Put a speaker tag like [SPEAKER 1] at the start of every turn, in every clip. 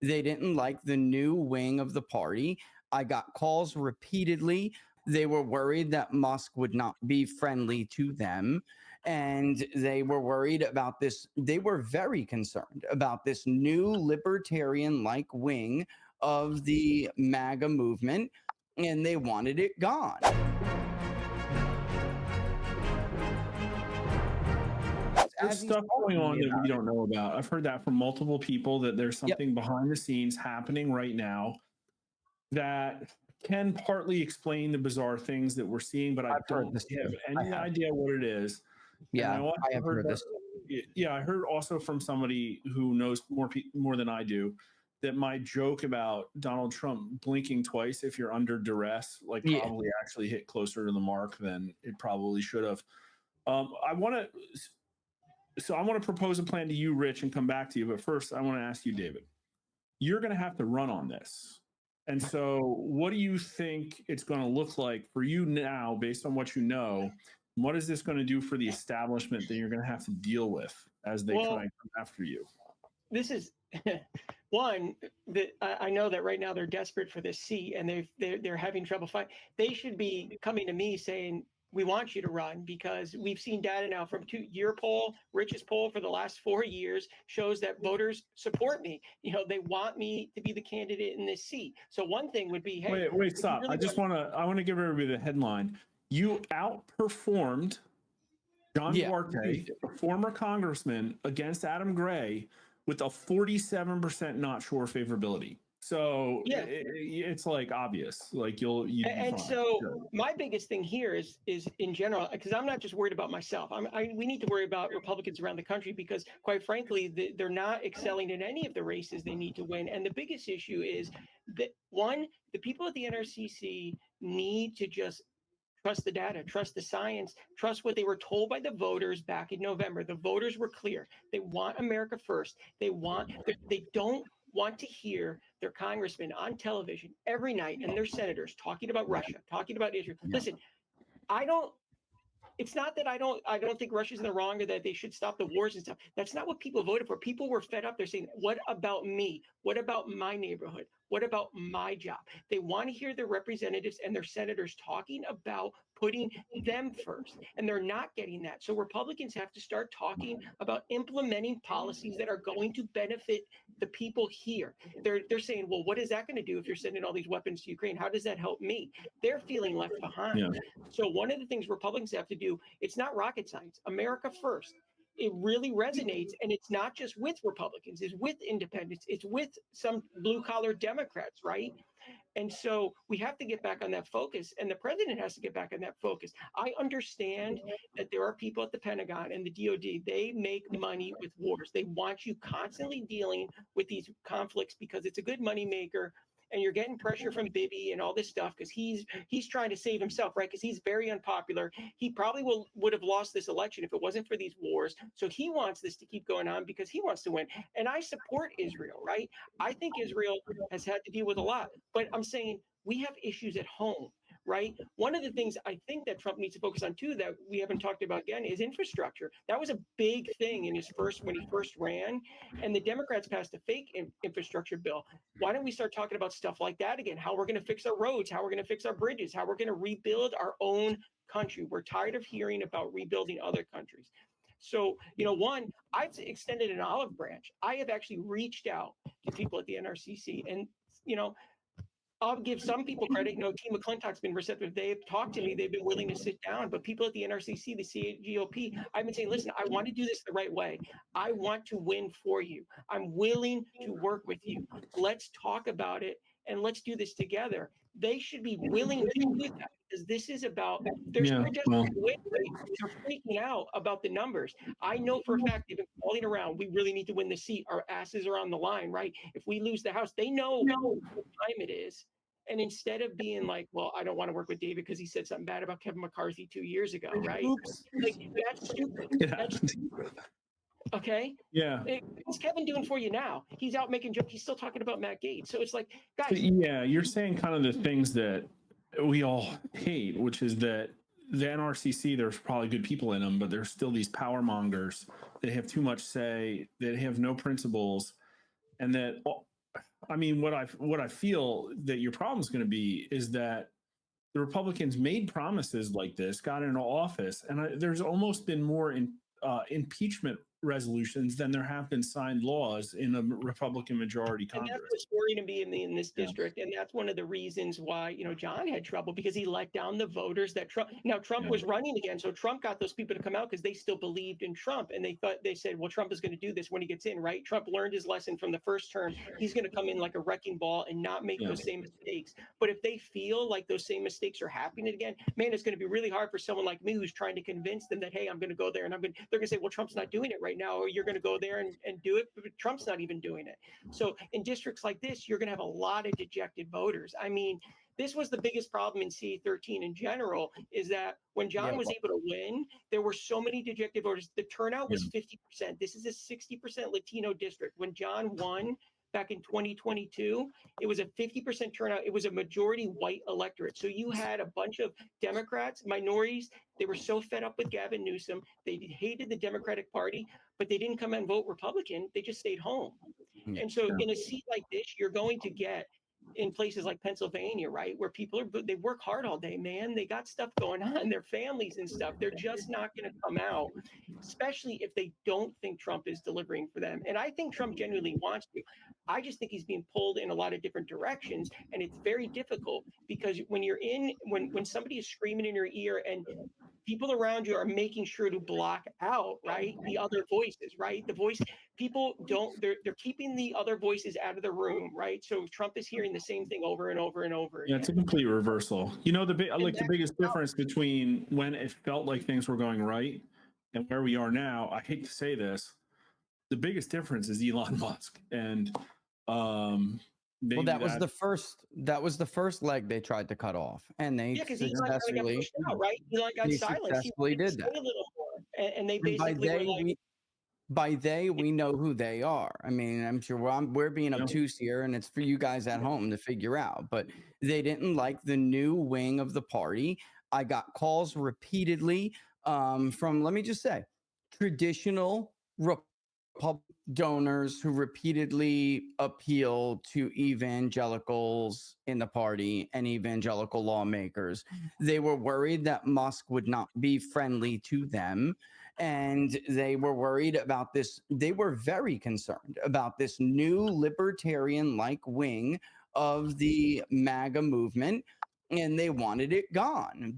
[SPEAKER 1] They didn't like the new wing of the party. I got calls repeatedly. They were worried that Musk would not be friendly to them. And they were worried about this. They were very concerned about this new libertarian like wing of the MAGA movement, and they wanted it gone.
[SPEAKER 2] There's stuff going on that we don't know about. I've heard that from multiple people, that there's something behind the scenes happening right now that can partly explain the bizarre things that we're seeing, but I don't have any idea what it is.
[SPEAKER 1] Yeah, I have heard this.
[SPEAKER 2] Yeah, I heard also from somebody who knows more than I do, that my joke about Donald Trump blinking twice if you're under duress, like, probably actually hit closer to the mark than it probably should have. I want to propose a plan to you, Rich, and come back to you. But first, I want to ask you, David. You're going to have to run on this. And so what do you think it's going to look like for you now, based on what you know? What is this going to do for the establishment that you're going to have to deal with as they try and come after you?
[SPEAKER 3] This is one that I know that right now they're desperate for this seat, and they're having trouble finding. They should be coming to me saying, we want you to run, because we've seen data now from your poll, Rich's poll for the last 4 years shows that voters support me. They want me to be the candidate in this seat. So one thing would be, hey,
[SPEAKER 2] wait, stop. Really I want to give everybody the headline. You outperformed John Duarte, a former congressman, against Adam Gray with a 47% not sure favorability. So it's like obvious, like you.
[SPEAKER 3] And so my biggest thing here is in general, because I'm not just worried about myself. We need to worry about Republicans around the country, because quite frankly, they're not excelling in any of the races they need to win. And the biggest issue is that, one, the people at the NRCC need to just trust the data, trust the science, trust what they were told by the voters back in November. The voters were clear. They want America first. They don't want to hear their congressmen on television every night and their senators talking about Russia, talking about Israel. Listen, it's not that I don't think Russia's in the wrong or that they should stop the wars and stuff. That's not what people voted for. People were fed up. They're saying, what about me? What about my neighborhood? What about my job? They want to hear their representatives and their senators talking about putting them first, and they're not getting that. So Republicans have to start talking about implementing policies that are going to benefit the people here. They're saying, well, what is that going to do if you're sending all these weapons to Ukraine? How does that help me? They're feeling left behind. Yeah. So one of the things Republicans have to do, it's not rocket science. America first. It really resonates, and it's not just with Republicans, it's with independents, it's with some blue-collar Democrats, right? And so we have to get back on that focus, and the president has to get back on that focus. I understand that there are people at the Pentagon and the DOD, they make money with wars. They want you constantly dealing with these conflicts because it's a good moneymaker, and you're getting pressure from Bibi and all this stuff because he's trying to save himself, right? Because he's very unpopular. He probably would have lost this election if it wasn't for these wars. So he wants this to keep going on because he wants to win. And I support Israel, right? I think Israel has had to deal with a lot. But I'm saying we have issues at home, right? One of the things I think that Trump needs to focus on too, that we haven't talked about again, is infrastructure. That was a big thing in when he first ran, and the Democrats passed a fake infrastructure bill. Why don't we start talking about stuff like that again? How we're going to fix our roads, how we're going to fix our bridges, how we're going to rebuild our own country. We're tired of hearing about rebuilding other countries. So, one, I've extended an olive branch. I have actually reached out to people at the NRCC, and, I'll give some people credit. Team McClintock's been receptive. They've talked to me. They've been willing to sit down. But people at the NRCC, the GOP, I've been saying, listen, I want to do this the right way. I want to win for you. I'm willing to work with you. Let's talk about it, and let's do this together. They should be willing to do that, because this is about, they're freaking out about the numbers. I know for a fact they've been calling around. We really need to win the seat. Our asses are on the line, right? If we lose the House, they know what time it is. And instead of being like, well, I don't want to work with David because he said something bad about Kevin McCarthy 2 years ago, right? Like, that's stupid. That's stupid. Okay.
[SPEAKER 2] Yeah.
[SPEAKER 3] What's Kevin doing for you now? He's out making jokes. He's still talking about Matt Gaetz. So it's like, guys.
[SPEAKER 2] Yeah, you're saying kind of the things that we all hate, which is that the NRCC, there's probably good people in them, but there's still these power mongers that have too much say, that have no principles, and that I mean, what I feel that your problem is going to be is that the Republicans made promises like this, got into office, and there's almost been more impeachment resolutions than there have been signed laws in a Republican majority
[SPEAKER 3] And that's
[SPEAKER 2] Congress.
[SPEAKER 3] what's worrying to me in this district. And that's one of the reasons why, John had trouble, because he let down the voters that Trump was running again. So Trump got those people to come out because they still believed in Trump. And they said, well, Trump is going to do this when he gets in, right? Trump learned his lesson from the first term. He's going to come in like a wrecking ball and not make those same mistakes. But if they feel like those same mistakes are happening again, man, it's going to be really hard for someone like me who's trying to convince them that, hey, I'm going to go there and they're going to say, well, Trump's not doing it right now, or you're going to go there and do it, but Trump's not even doing it. So in districts like this, you're going to have a lot of dejected voters. I mean, this was the biggest problem in C13 in general, is that when John was able to win, there were so many dejected voters. The turnout was 50%. This is a 60% Latino district. When John won back in 2022, it was a 50% turnout. It was a majority white electorate. So you had a bunch of Democrats, minorities. They were so fed up with Gavin Newsom. They hated the Democratic Party, but they didn't come and vote Republican. They just stayed home. And so in a seat like this, you're going to get in places like Pennsylvania, right, where people they work hard all day, man. They got stuff going on, their families and stuff. They're just not going to come out, especially if they don't think Trump is delivering for them. And I think Trump genuinely wants to. I just think he's being pulled in a lot of different directions, and it's very difficult because when somebody is screaming in your ear and people around you are making sure to block out, right, the other voices, right? The voice people don't, they're keeping the other voices out of the room, right? So Trump is hearing the same thing over and over and over again.
[SPEAKER 2] Yeah, it's a complete reversal. The biggest difference between when it felt like things were going right and where we are now, I hate to say this, the biggest difference is Elon Musk. And
[SPEAKER 1] that was the first leg they tried to cut off, and they successfully
[SPEAKER 3] pushed out, right? Elon got silenced.
[SPEAKER 1] Successfully did that.
[SPEAKER 3] A little more, and they basically
[SPEAKER 1] we know who they are. I mean, I'm sure we're being obtuse here, and it's for you guys at home to figure out. But they didn't like the new wing of the party. I got calls repeatedly from, let me just say, traditional Republican donors who repeatedly appeal to evangelicals in the party and evangelical lawmakers. They were worried that Musk would not be friendly to them. And they were worried about this. They were very concerned about this new libertarian-like wing of the MAGA movement, and they wanted it gone.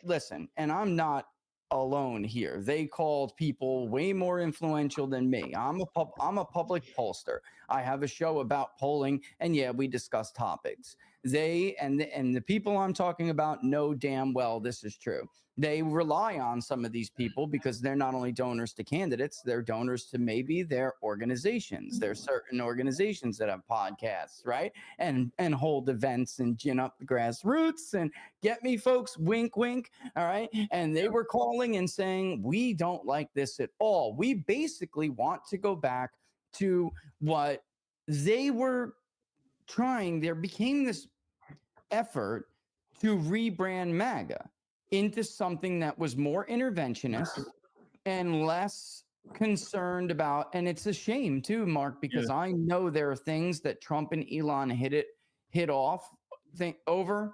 [SPEAKER 1] Listen, and I'm not alone here. They called people way more influential than me. I'm a public pollster. I have a show about polling, and we discuss topics. They and the people I'm talking about know damn well this is true. They rely on some of these people because they're not only donors to candidates, they're donors to maybe their organizations. There's certain organizations that have podcasts, right? And hold events and gin up the grassroots and get me, folks, wink, wink. All right. And they were calling and saying, we don't like this at all. We basically want to go back to what they were trying. There became this effort to rebrand MAGA into something that was more interventionist and less concerned about, and it's a shame too, Mark, because I know there are things that Trump and Elon hit off over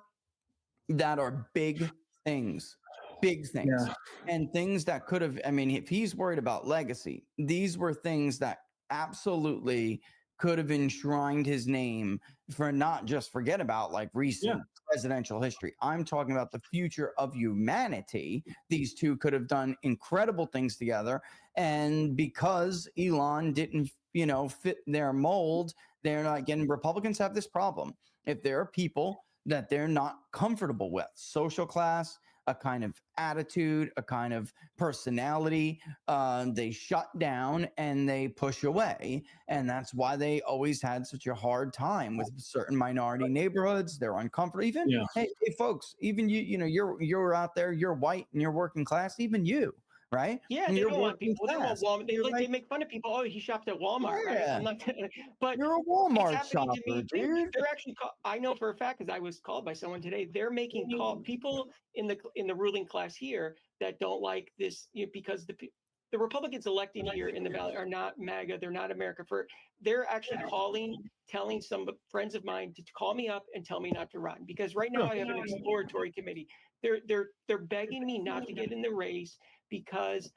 [SPEAKER 1] that are big things, and things that could have, I mean, if he's worried about legacy, these were things that absolutely could have enshrined his name for not just forget about like recent presidential history. I'm talking about the future of humanity. These two could have done incredible things together. And because Elon didn't, fit their mold, they're not getting, Republicans have this problem. If there are people that they're not comfortable with, social class, a kind of attitude, a kind of personality, they shut down and they push away. And that's why they always had such a hard time with certain minority neighborhoods. They're uncomfortable. Even, hey, folks, even you're out there, you're white and you're working class, even you. Right?
[SPEAKER 3] Yeah, they don't want people. They don't want Walmart. They make fun of people. Oh, he shopped at Walmart, right? I'm not, but
[SPEAKER 1] you're a Walmart shopper, dude.
[SPEAKER 3] They're actually. I know for a fact because I was called by someone today. They're making people in the ruling class here that don't like this because the Republicans electing here in the ballot are not MAGA. They're not America First. They're actually telling some friends of mine to call me up and tell me not to run, because right now I have an exploratory committee. They're begging me not to get in the race because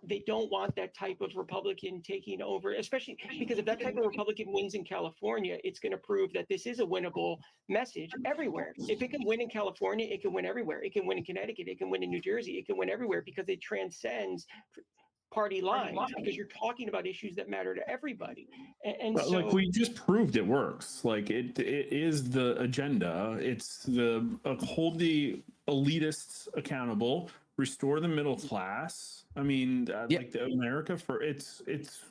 [SPEAKER 3] they don't want that type of Republican taking over, especially because if that type of Republican wins in California, it's going to prove that this is a winnable message everywhere. If it can win in California, it can win everywhere. It can win in Connecticut. It can win in New Jersey. It can win everywhere because it transcends party lines, because you're talking about issues that matter to everybody. And so,
[SPEAKER 2] like, we just proved it works. Like, it is the agenda. It's the hold the elitists accountable, restore the middle class. I mean, like the America for it's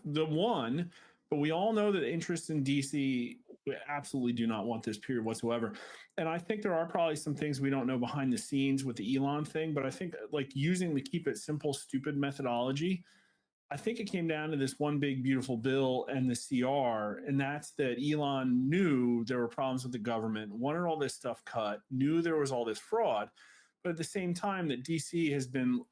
[SPEAKER 2] the one, but we all know that interests in DC absolutely do not want this period whatsoever. And I think there are probably some things we don't know behind the scenes with the Elon thing, but I think like using the keep it simple, stupid methodology, I think it came down to this one big, beautiful bill and the CR. And that's that Elon knew there were problems with the government, wanted all this stuff cut, knew there was all this fraud. But at the same time that DC has been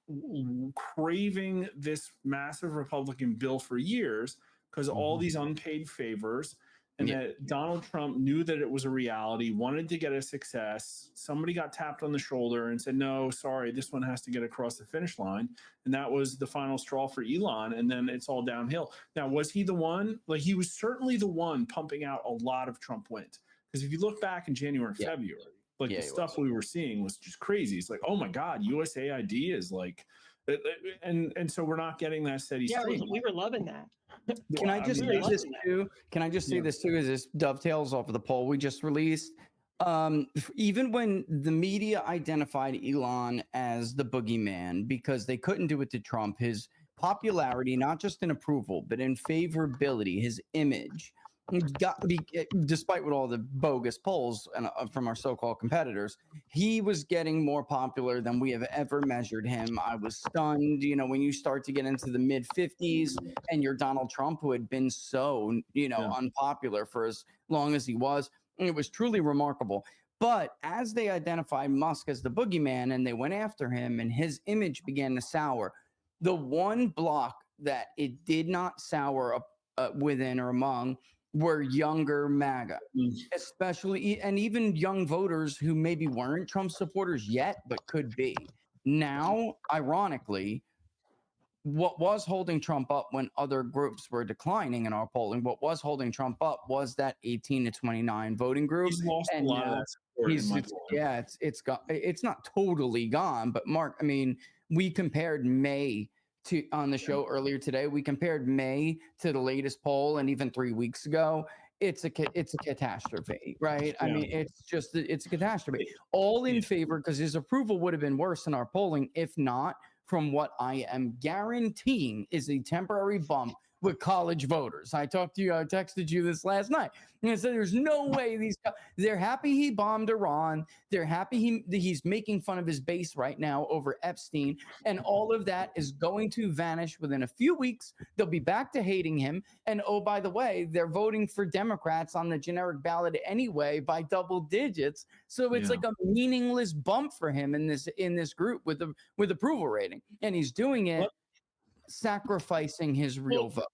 [SPEAKER 2] craving this massive Republican bill for years because all these unpaid favors, and that Donald Trump knew that it was a reality, wanted to get a success. Somebody got tapped on the shoulder and said, no, sorry, this one has to get across the finish line. And that was the final straw for Elon. And then it's all downhill. Now, was he the one? Like, he was certainly the one pumping out a lot of Trump wins. Because if you look back in January and February, like the stuff we were seeing was just crazy. It's like, oh my God, USAID is like, and so we're not getting that steady stream.
[SPEAKER 3] We were loving that.
[SPEAKER 1] Can I just say this too? Can I just say this too? As this dovetails off of the poll we just released, even when the media identified Elon as the boogeyman because they couldn't do it to Trump, his popularity, not just in approval but in favorability, his image, despite what all the bogus polls from our so-called competitors, he was getting more popular than we have ever measured him. I was stunned. You know, when you start to get into the mid 50s and you're Donald Trump, who had been so, unpopular for as long as he was, it was truly remarkable. But as they identified Musk as the boogeyman and they went after him and his image began to sour, the one block that it did not sour up within or among were younger MAGA, especially, and even young voters who maybe weren't Trump supporters yet, but could be. Now, ironically, what was holding Trump up when other groups were declining in our polling, what was holding Trump up was that 18 to 29 voting group.
[SPEAKER 2] He's lost a lot of that support.
[SPEAKER 1] It's not totally gone, but Mark, I mean, we compared May on the show earlier today. We compared May to the latest poll, and even 3 weeks ago, it's a catastrophe, right? I mean, it's a catastrophe. All in favor, because his approval would have been worse in our polling, if not from what I am guaranteeing is a temporary bump with college voters. I texted you this last night. And I said, there's no way they're happy he bombed Iran. They're happy he's making fun of his base right now over Epstein. And all of that is going to vanish within a few weeks. They'll be back to hating him. And oh, by the way, they're voting for Democrats on the generic ballot anyway by double digits. So it's like a meaningless bump for him in this group with approval rating. And he's doing it sacrificing his real vote.